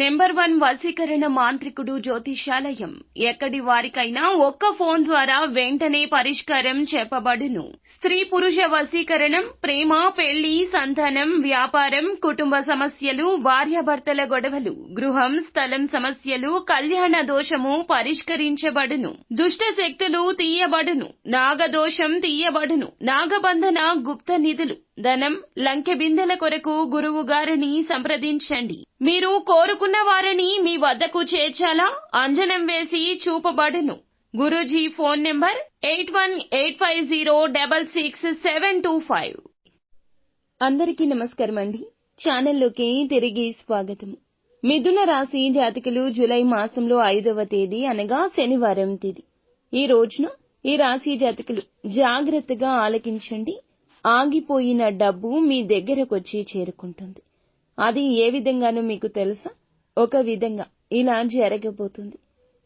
Number 1 వశీకరణ మాంత్రికుడు జ్యోతిషాలయం. ఎక్కడి వారికైనా ఒక్క ఫోన్ ద్వారా వెంటనే పరిష్కారం చెప్పబడును. స్త్రీ పురుష వశీకరణం, ప్రేమ, పెళ్లి, సంతానం, వ్యాపారం, కుటుంబ సమస్యలు, భార్యాభర్తల గొడవలు, గృహం, స్థలం సమస్యలు, కళ్యాణ దోషము పరిష్కరించబడును. దుష్ట శక్తులు తీయబడును. నాగదోషం తీయబడును. నాగబంధన, గుప్త నిధులు, ధనం, లంకె బిందెల కొరకు గురువు గారిని సంప్రదించండి. మీరు కోరుకున్న వారిని మీ వద్దకు చేర్చాలా? అంజనం వేసి చూపబడును. Guruji phone number 8185066725. అందరికీ నమస్కారం అండి. ఛానల్లోకి తిరిగి స్వాగతం. మిథున రాశి జాతకులు జూలై మాసంలో 5వ తేదీ అనగా శనివారం తేదీ. ఈ రోజున ఈ రాశి జాతకులు జాగ్రత్తగా ఆలకించండి. ఆగిపోయిన డబ్బు మీ దగ్గరకొచ్చి చేరుకుంటుంది. అది ఏ విధంగానో మీకు తెలుసా? ఒక విధంగా ఇలా జరగబోతుంది.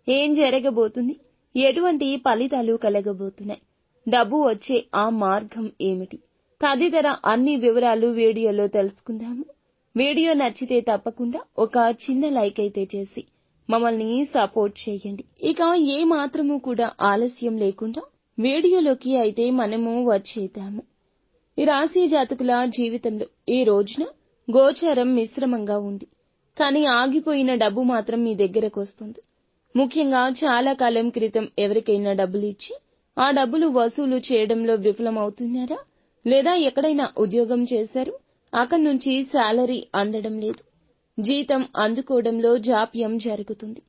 ఏం జరగబోతుంది? ఎటువంటి ఫలితాలు కలగబోతున్నాయి? డబ్బు వచ్చే ఆ మార్గం ఏమిటి? తదితర అన్ని వివరాలు వీడియోలో తెలుసుకుందాము. వీడియో నచ్చితే తప్పకుండా ఒక చిన్న లైక్ అయితే చేసి మమ్మల్ని సపోర్ట్ చేయండి. ఇక ఏ మాత్రము కూడా ఆలస్యం లేకుండా వీడియోలోకి అయితే మనము వచ్చేద్దాము. ఈ రాశి జాతకుల జీవితంలో ఈ రోజున గోచారం మిశ్రమంగా ఉంది. కానీ ఆగిపోయిన డబ్బు మాత్రం మీ దగ్గరకు వస్తుంది. ముఖ్యంగా చాలా కాలం క్రితం ఎవరికైనా డబ్బులు ఇచ్చి ఆ డబ్బులు వసూలు చేయడంలో విఫలమవుతున్నారా? లేదా ఎక్కడైనా ఉద్యోగం చేశారు, అక్కడి నుంచి శాలరీ అందడం లేదు, జీతం అందుకోవడంలో జాప్యం జరుగుతుంది.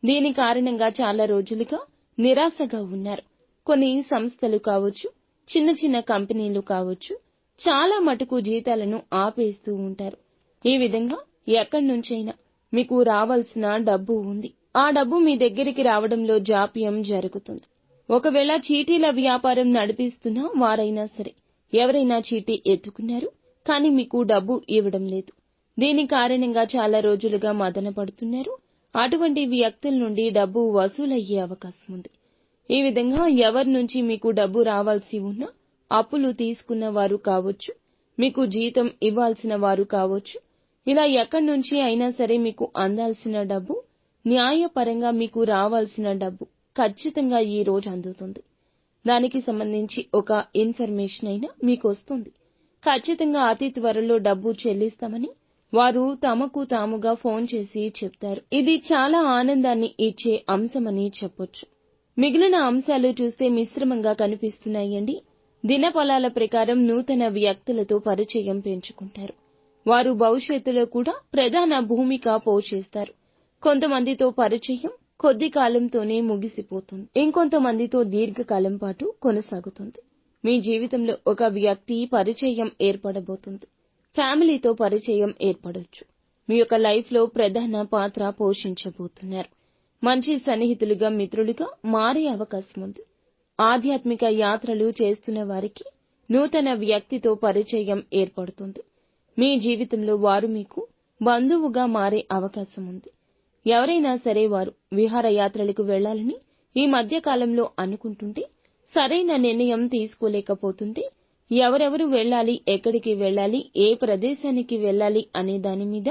దీని కారణంగా చాలా రోజులుగా నిరాశగా ఉన్నారు. కొన్ని సంస్థలు కావచ్చు, చిన్న చిన్న కంపెనీలు కావచ్చు, చాలా మటుకు జీతాలను ఆపేస్తూ ఉంటారు. ఈ విధంగా ఎక్కడి నుంచైనా మీకు రావాల్సిన డబ్బు ఉంది. ఆ డబ్బు మీ దగ్గరికి రావడంలో జాప్యం జరుగుతుంది. ఒకవేళ చీటీల వ్యాపారం నడిపిస్తున్న వారైనా సరే, ఎవరైనా చీటీ ఎత్తుకున్నారు, కానీ మీకు డబ్బు ఇవ్వడం లేదు. దీని కారణంగా చాలా రోజులుగా మదన పడుతున్నారు. అటువంటి వ్యక్తుల నుండి డబ్బు వసూలయ్యే అవకాశం ఉంది. ఈ విధంగా ఎవరి నుంచి మీకు డబ్బు రావాల్సి ఉన్నా, అప్పులు తీసుకున్న వారు కావచ్చు, మీకు జీతం ఇవ్వాల్సిన వారు కావచ్చు, ఇలా ఎక్కడి నుంచి అయినా సరే మీకు అందాల్సిన డబ్బు, న్యాయపరంగా మీకు రావాల్సిన డబ్బు ఖచ్చితంగా ఈ రోజు అందుతుంది. దానికి సంబంధించి ఒక ఇన్ఫర్మేషన్ అయినా మీకు వస్తుంది. ఖచ్చితంగా అతి త్వరలో డబ్బు చెల్లిస్తామని వారు తమకు తాముగా ఫోన్ చేసి చెప్తారు. ఇది చాలా ఆనందాన్ని ఇచ్చే అంశమని చెప్పొచ్చు. మిగిలిన అంశాలు చూస్తే మిశ్రమంగా కనిపిస్తున్నాయండి. దినఫలాల ప్రకారం నూతన వ్యక్తులతో పరిచయం పెంచుకుంటారు. వారు భవిష్యత్తులో కూడా ప్రధాన భూమిక పోషిస్తారు. కొంతమందితో పరిచయం కొద్ది కాలంతోనే ముగిసిపోతుంది. ఇంకొంతమందితో దీర్ఘకాలం పాటు కొనసాగుతుంది. మీ జీవితంలో ఒక వ్యక్తి పరిచయం ఏర్పడబోతుంది. ఫ్యామిలీతో పరిచయం ఏర్పడొచ్చు. మీ యొక్క లైఫ్ లో ప్రధాన పాత్ర పోషించబోతున్నారు. మంచి సన్నిహితులుగా, మిత్రులుగా మారే అవకాశం ఉంది. ఆధ్యాత్మిక యాత్రలు చేస్తున్న వారికి నూతన వ్యక్తితో పరిచయం ఏర్పడుతుంది. మీ జీవితంలో వారు మీకు బంధువుగా మారే అవకాశం ఉంది. ఎవరైనా సరే వారు విహారయాత్రలకు వెళ్లాలని ఈ మధ్య కాలంలో అనుకుంటుంటే, సరైన నిర్ణయం తీసుకోలేకపోతుంటే, ఎవరెవరు వెళ్లాలి, ఎక్కడికి వెళ్లాలి, ఏ ప్రదేశానికి వెళ్లాలి అనే దాని మీద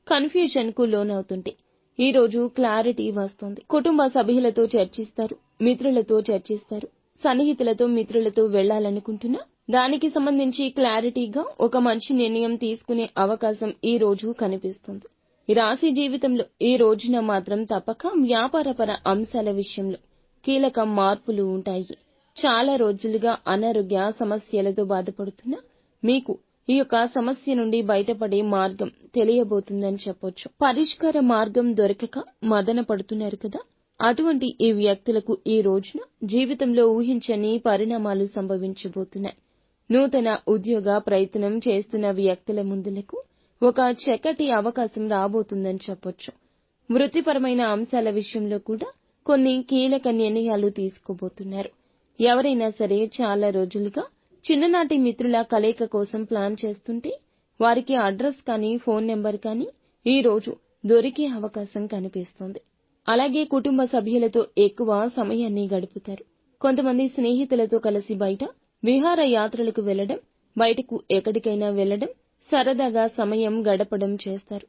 కన్ఫ్యూజన్ కు లోనవుతుంటే ఈ రోజు క్లారిటీ వస్తుంది. కుటుంబ సభ్యులతో చర్చిస్తారు, మిత్రులతో చర్చిస్తారు, సన్నిహితులతో మిత్రులతో వెళ్లాలనుకుంటున్నా దానికి సంబంధించి క్లారిటీగా ఒక మంచి నిర్ణయం తీసుకునే అవకాశం ఈ రోజు కనిపిస్తుంది. ఈ రాశి జీవితంలో ఈ రోజున మాత్రం తప్పక వ్యాపారపర అంశాల విషయంలో కీలక మార్పులు ఉంటాయి. చాలా రోజులుగా అనారోగ్య సమస్యలతో బాధపడుతున్నా మీకు ఈ యొక్క సమస్య నుండి బయటపడే మార్గం తెలియబోతుందని చెప్పొచ్చు. పరిష్కార మార్గం దొరకక మదన పడుతున్నారు కదా, అటువంటి ఈ వ్యక్తులకు ఈ రోజున జీవితంలో ఊహించని పరిణామాలు సంభవించబోతున్నాయి. నూతన ఉద్యోగ ప్రయత్నం చేస్తున్న వ్యక్తుల ముందులకు ఒక చక్కటి అవకాశం రాబోతుందని చెప్పొచ్చు. వృత్తిపరమైన అంశాల విషయంలో కూడా కొన్ని కీలక నిర్ణయాలు తీసుకోబోతున్నారు. ఎవరైనా సరే చాలా రోజులుగా చిన్ననాటి మిత్రుల కలయిక కోసం ప్లాన్ చేస్తుంటే వారికి అడ్రస్ కానీ ఫోన్ నెంబర్ కానీ ఈ రోజు దొరికే అవకాశం కనిపిస్తుంది. అలాగే కుటుంబ సభ్యులతో ఎక్కువ సమయాన్ని గడుపుతారు. కొంతమంది స్నేహితులతో కలిసి బయట విహార యాత్రలకు వెళ్లడం, బయటకు ఎక్కడికైనా వెళ్లడం, సరదాగా సమయం గడపడం చేస్తారు.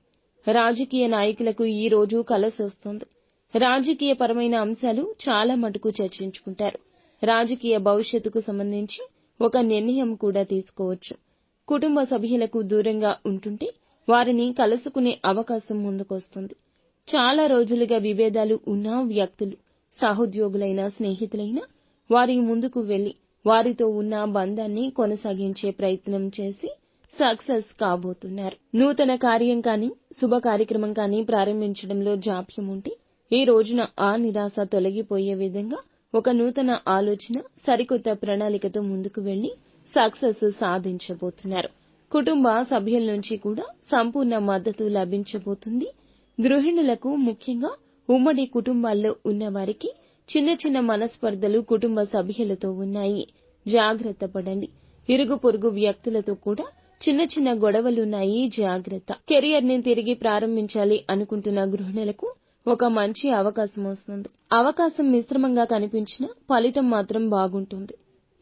రాజకీయ నాయకులకు ఈ రోజు కలిసొస్తుంది. రాజకీయపరమైన అంశాలు చాలా మటుకు చర్చించుకుంటారు. రాజకీయ భవిష్యత్తుకు సంబంధించి ఒక నిర్ణయం కూడా తీసుకోవచ్చు. కుటుంబ సభ్యులకు దూరంగా ఉంటుంటే వారిని కలుసుకునే అవకాశం ముందుకొస్తుంది. చాలా రోజులుగా విభేదాలు ఉన్న వ్యక్తులు, సహోద్యోగులైన, స్నేహితులైనా వారి ముందుకు వెళ్లి వారితో ఉన్న బంధాన్ని కొనసాగించే ప్రయత్నం చేసి సక్సెస్ కాబోతున్నారు. నూతన కార్యం కానీ, శుభ కార్యక్రమం కానీ ప్రారంభించడంలో జాప్యం ఉంటే ఈ రోజున ఆ నిరాశ తొలగిపోయే విధంగా ఒక నూతన ఆలోచన, సరికొత్త ప్రణాళికతో ముందుకు వెళ్లి సక్సెస్ సాధించబోతున్నారు. కుటుంబ సభ్యుల నుంచి కూడా సంపూర్ణ మద్దతు లభించబోతుంది. గృహిణులకు, ముఖ్యంగా ఉమ్మడి కుటుంబాల్లో ఉన్నవారికి చిన్న చిన్న మనస్పర్ధలు కుటుంబ సభ్యులతో ఉన్నాయి. జాగ్రత్త పడండి. ఇరుగు పొరుగు వ్యక్తులతో కూడా చిన్న చిన్న గొడవలున్నాయి. జాగ్రత్త. కెరియర్ ని తిరిగి ప్రారంభించాలి అనుకుంటున్న గృహిణులకు ఒక మంచి అవకాశం వస్తుంది. అవకాశం మిశ్రమంగా కనిపించినా ఫలితం మాత్రం బాగుంటుంది.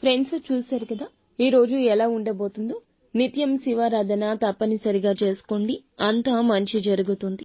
ఫ్రెండ్స్, చూశారు కదా ఈ రోజు ఎలా ఉండబోతుందో. నిత్యం శివారాధన తప్పనిసరిగా చేసుకోండి. అంతా మంచి జరుగుతుంది.